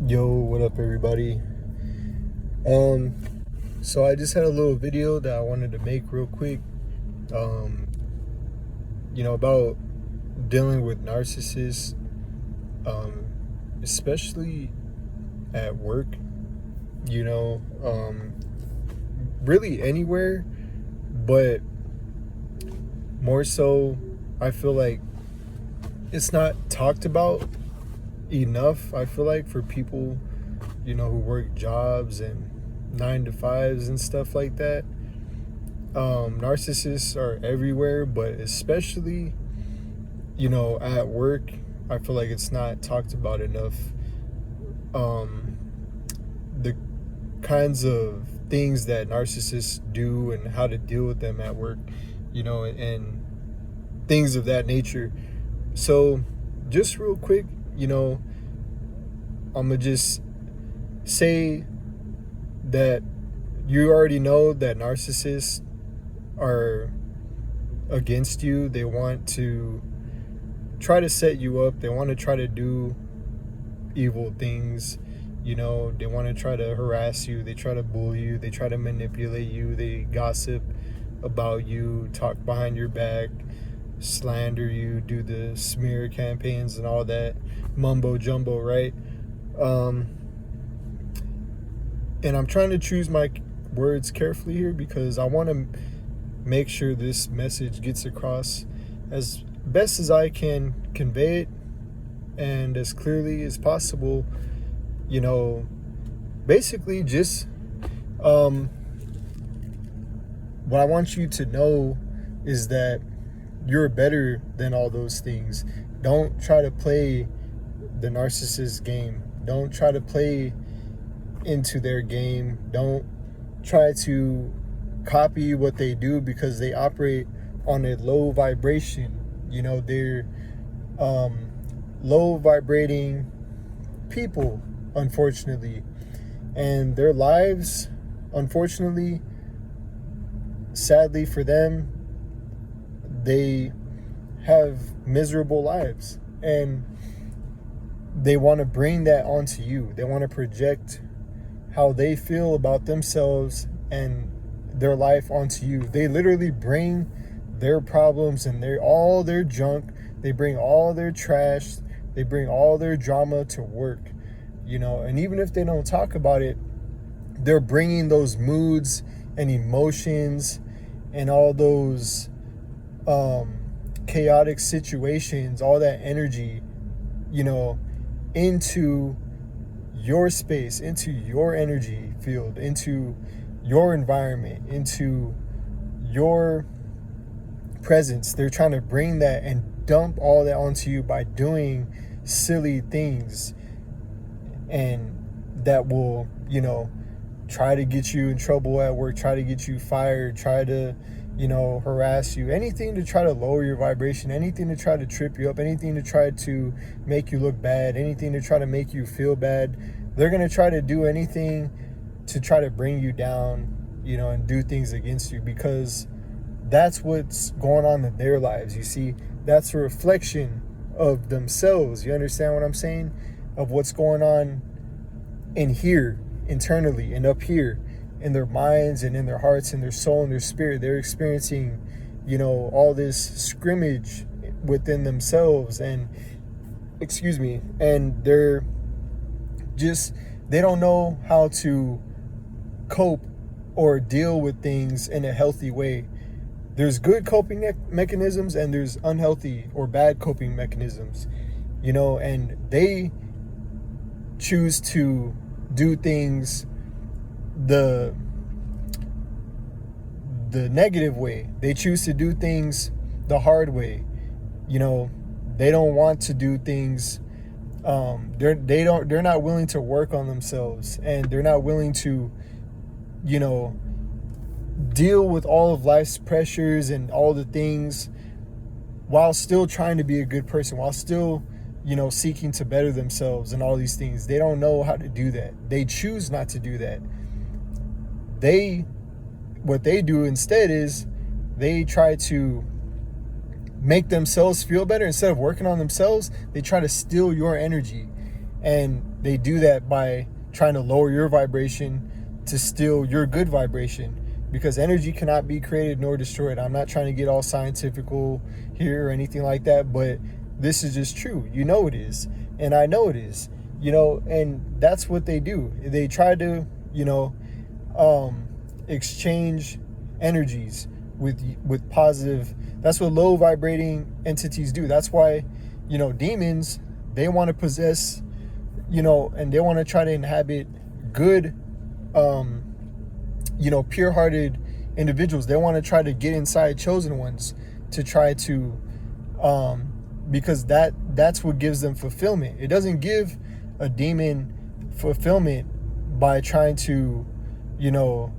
Yo, what up everybody? So I just had a little video that I wanted to make real quick, um, about dealing with narcissists, um, especially at work, you know, um, really anywhere, but more so, I feel like it's not talked about enough. I feel like for people, who work jobs and 9 to 5s and stuff like that. Narcissists are everywhere, but especially, at work, I feel like it's not talked about enough. The kinds of things that narcissists do and how to deal with them at work, and things of that nature. So, just real quick, I'm going to just say that you already know that narcissists are against you. They want to try to set you up. They want to try to do evil things. They want to try to harass you. They try to bully you. They try to manipulate you. They gossip about you, talk behind your back, slander you, do the smear campaigns and all that mumbo jumbo, right? And I'm trying to choose my words carefully here because I want to make sure this message gets across as best as I can convey it and as clearly as possible. Basically just what I want you to know is that you're better than all those things. Don't try to play the narcissist game. Don't try to play into their game. Don't try to copy what they do because they operate on a low vibration. They're low vibrating people, unfortunately, and their lives, unfortunately, sadly for them, they have miserable lives, and they want to bring that onto you. They want to project how they feel about themselves and their life onto you. They literally bring their problems and all their junk. They bring all their trash. They bring all their drama to work, and even if they don't talk about it, they're bringing those moods and emotions and all those chaotic situations, all that energy, into your space, into your energy field, into your environment, into your presence. They're trying to bring that and dump all that onto you by doing silly things, and that will, try to get you in trouble at work, try to get you fired, try to, harass you, anything to try to lower your vibration, anything to try to trip you up, anything to try to make you look bad, anything to try to make you feel bad. They're going to try to do anything to try to bring you down, and do things against you, because that's what's going on in their lives. You see, that's a reflection of themselves. You understand what I'm saying? Of what's going on in here, internally, and up here in their minds and in their hearts and their soul and their spirit. They're experiencing, all this scrimmage within themselves, and and they're just, they don't know how to cope or deal with things in a healthy way. There's good coping mechanisms and there's unhealthy or bad coping mechanisms, and they choose to do things the negative way. They choose to do things the hard way. They don't want to do things. They're not willing to work on themselves, and they're not willing to, deal with all of life's pressures and all the things while still trying to be a good person, while still, seeking to better themselves and all these things. They don't know how to do that. They choose not to do that. What they do instead is they try to make themselves feel better. Instead of working on themselves, they try to steal your energy And they do that by trying to lower your vibration to steal your good vibration, because energy cannot be created nor destroyed. I'm not trying to get all scientifical here or anything like that, but this is just true. You know it is, and I know it is, you know, and that's what they do. They try to, you know, exchange energies with positive. That's what low vibrating entities do. That's why, you know, demons, they want to possess, you know, and they want to try to inhabit good, you know, pure-hearted individuals. They want to try to get inside chosen ones to try to, because that's what gives them fulfillment. It doesn't give a demon fulfillment by trying to, you know,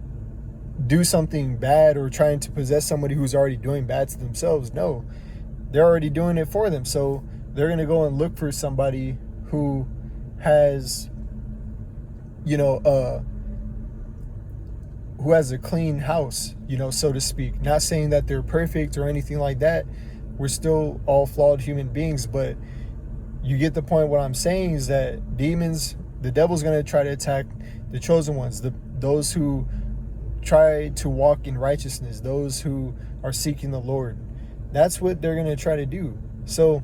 do something bad or trying to possess somebody who's already doing bad to themselves. No, they're already doing it for them. So they're going to go and look for somebody who has, you know, who has a clean house, you know, so to speak. Not saying that they're perfect or anything like that. We're still all flawed human beings, but you get the point. What I'm saying is that demons, the devil's going to try to attack the chosen ones, those who try to walk in righteousness, those who are seeking the Lord. That's what they're going to try to do. So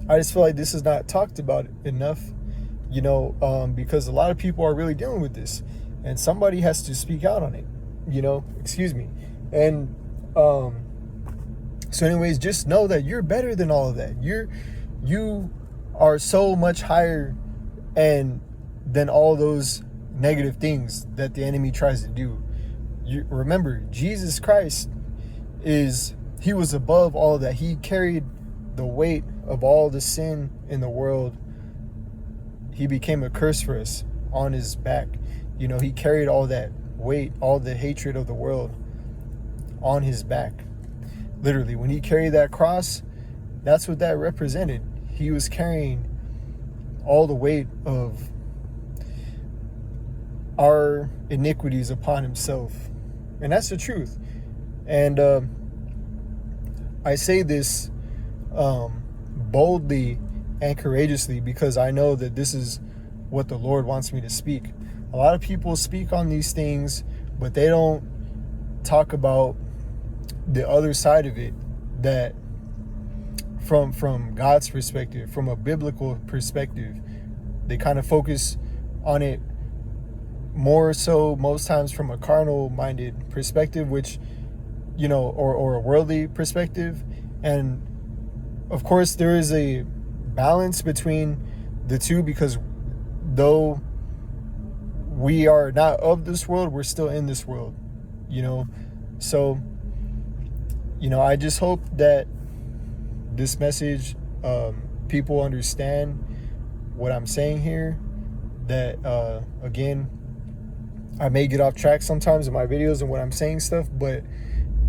I just feel like this is not talked about enough, you know, because a lot of people are really dealing with this, and somebody has to speak out on it, you know, excuse me. And so anyways, just know that you're better than all of that. You are so much higher and than all those negative things that the enemy tries to do. You remember, Jesus Christ he was above all of that. He carried the weight of all the sin in the world. He became a curse for us on his back. You know, he carried all that weight, all the hatred of the world on his back. Literally, when he carried that cross, that's what that represented. He was carrying all the weight of our iniquities upon himself. And that's the truth. And I say this boldly and courageously because I know that this is what the Lord wants me to speak. A lot of people speak on these things, but they don't talk about the other side of it, that from God's perspective, from a biblical perspective. They kind of focus on it more so most times from a carnal minded perspective, which, you know, or a worldly perspective. And of course there is a balance between the two, because though we are not of this world, we're still in this world, you know. So, you know, I just hope that this message, people understand what I'm saying here, that again, I may get off track sometimes in my videos and when I'm saying stuff, but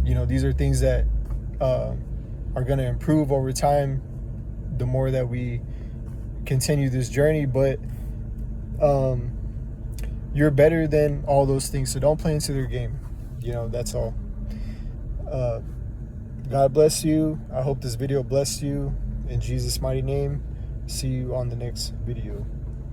you know, these are things that are going to improve over time the more that we continue this journey. But you're better than all those things, so don't play into their game. You know, that's all. God bless you. I hope this video blessed you. In Jesus' mighty name. See you on the next video.